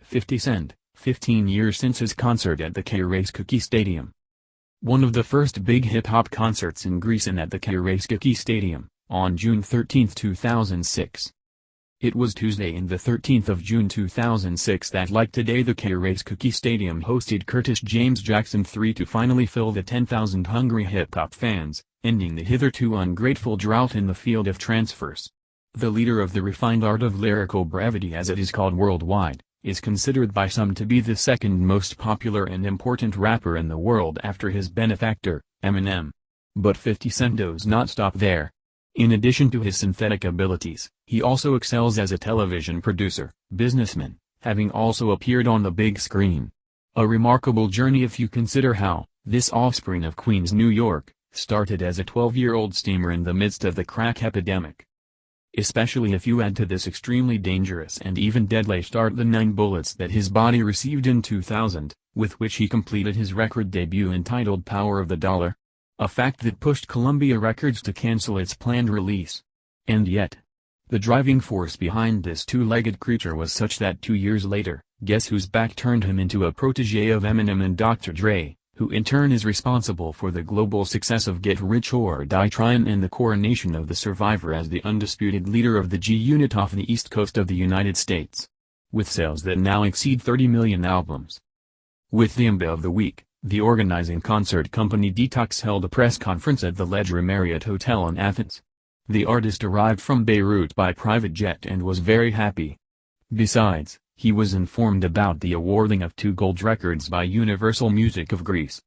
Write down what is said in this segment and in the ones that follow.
50 Cent, 15 years since his concert at the Karaiskaki Stadium. One of the first big hip-hop concerts in Greece and at the Karaiskaki Stadium, on June 13, 2006. It was Tuesday and the 13th of June 2006 that like today the Karaiskaki Stadium hosted Curtis James Jackson 3 to finally fill the 10,000 hungry hip-hop fans, ending the hitherto ungrateful drought in the field of transfers. The leader of the refined art of lyrical brevity as it is called worldwide, is considered by some to be the second most popular and important rapper in the world after his benefactor, Eminem. But 50 Cent does not stop there. In addition to his synthetic abilities, he also excels as a television producer, businessman, having also appeared on the big screen. A remarkable journey if you consider how, this offspring of Queens, New York, started as a 12-year-old steamer in the midst of the crack epidemic. Especially if you add to this extremely dangerous and even deadly start the 9 bullets that his body received in 2000, with which he completed his record debut entitled Power of the Dollar. A fact that pushed Columbia Records to cancel its planned release. And yet, the driving force behind this two-legged creature was such that 2 years later, Guess Who's Back turned him into a protege of Eminem and Dr. Dre, who in turn is responsible for the global success of Get Rich or Die Tryin' and the coronation of the Survivor as the undisputed leader of the G-Unit off the East Coast of the United States. With sales that now exceed 30 million albums. With the IMBA of the week, the organizing concert company Detox held a press conference at the Ledger Marriott Hotel in Athens. The artist arrived from Beirut by private jet and was very happy. Besides, he was informed about the awarding of 2 gold records by Universal Music of Greece.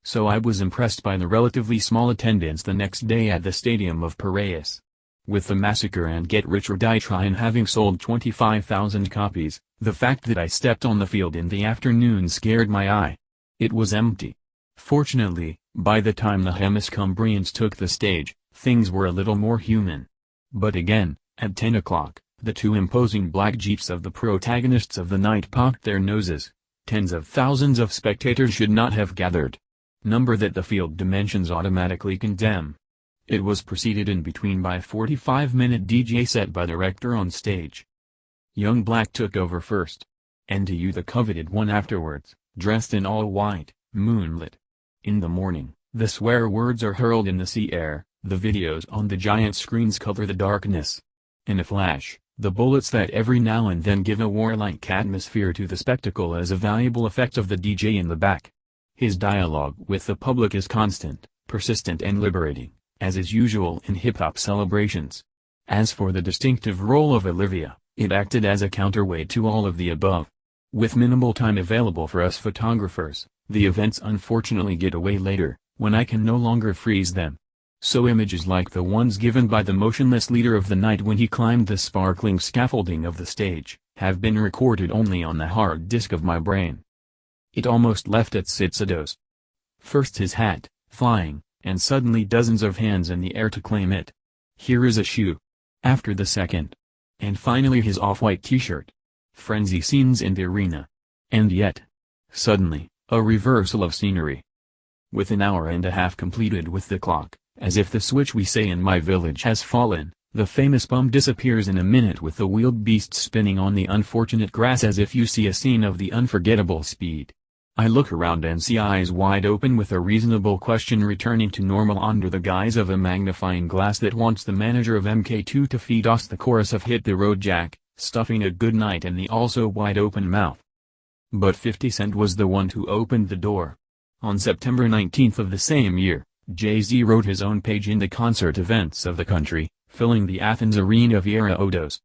So I was impressed by the relatively small attendance the next day at the Stadium of Piraeus. With The Massacre and Get Rich or Die Tryin' having sold 25,000 copies, the fact that I stepped on the field in the afternoon scared my eye. It was empty. Fortunately, by the time the Hemiscumbrians took the stage, things were a little more human. But again, at 10 o'clock, the 2 imposing black jeeps of the protagonists of the night poked their noses. Tens of thousands of spectators should not have gathered. Number that the field dimensions automatically condemn. It was preceded in between by a 45-minute DJ set by the rector on stage. Young Black took over first. And to you the coveted one afterwards, dressed in all white, moonlit. In the morning, the swear words are hurled in the sea air, the videos on the giant screens color the darkness. In a flash, the bullets that every now and then give a warlike atmosphere to the spectacle as a valuable effect of the DJ in the back. His dialogue with the public is constant, persistent and liberating, as is usual in hip-hop celebrations. As for the distinctive role of Olivia, it acted as a counterweight to all of the above. With minimal time available for us photographers, the events unfortunately get away later, when I can no longer freeze them. So images like the ones given by the motionless leader of the night when he climbed the sparkling scaffolding of the stage, have been recorded only on the hard disk of my brain. It almost left its dose. First his hat, flying, and suddenly dozens of hands in the air to claim it. Here is a shoe. After the second. And finally his off-white t-shirt. Frenzy scenes in the arena. And yet, suddenly, a reversal of scenery. With an hour and a half completed with the clock, as if the switch we say in my village has fallen, the famous bum disappears in a minute with the wheeled beast spinning on the unfortunate grass as if you see a scene of the unforgettable Speed. I look around and see eyes wide open with a reasonable question returning to normal under the guise of a magnifying glass that wants the manager of MK2 to feed us the chorus of Hit the Road Jack, stuffing a good night in the also wide open mouth. But 50 Cent was the one who opened the door. On September 19 of the same year, Jay-Z wrote his own page in the concert events of the country, filling the Athens arena via Odos.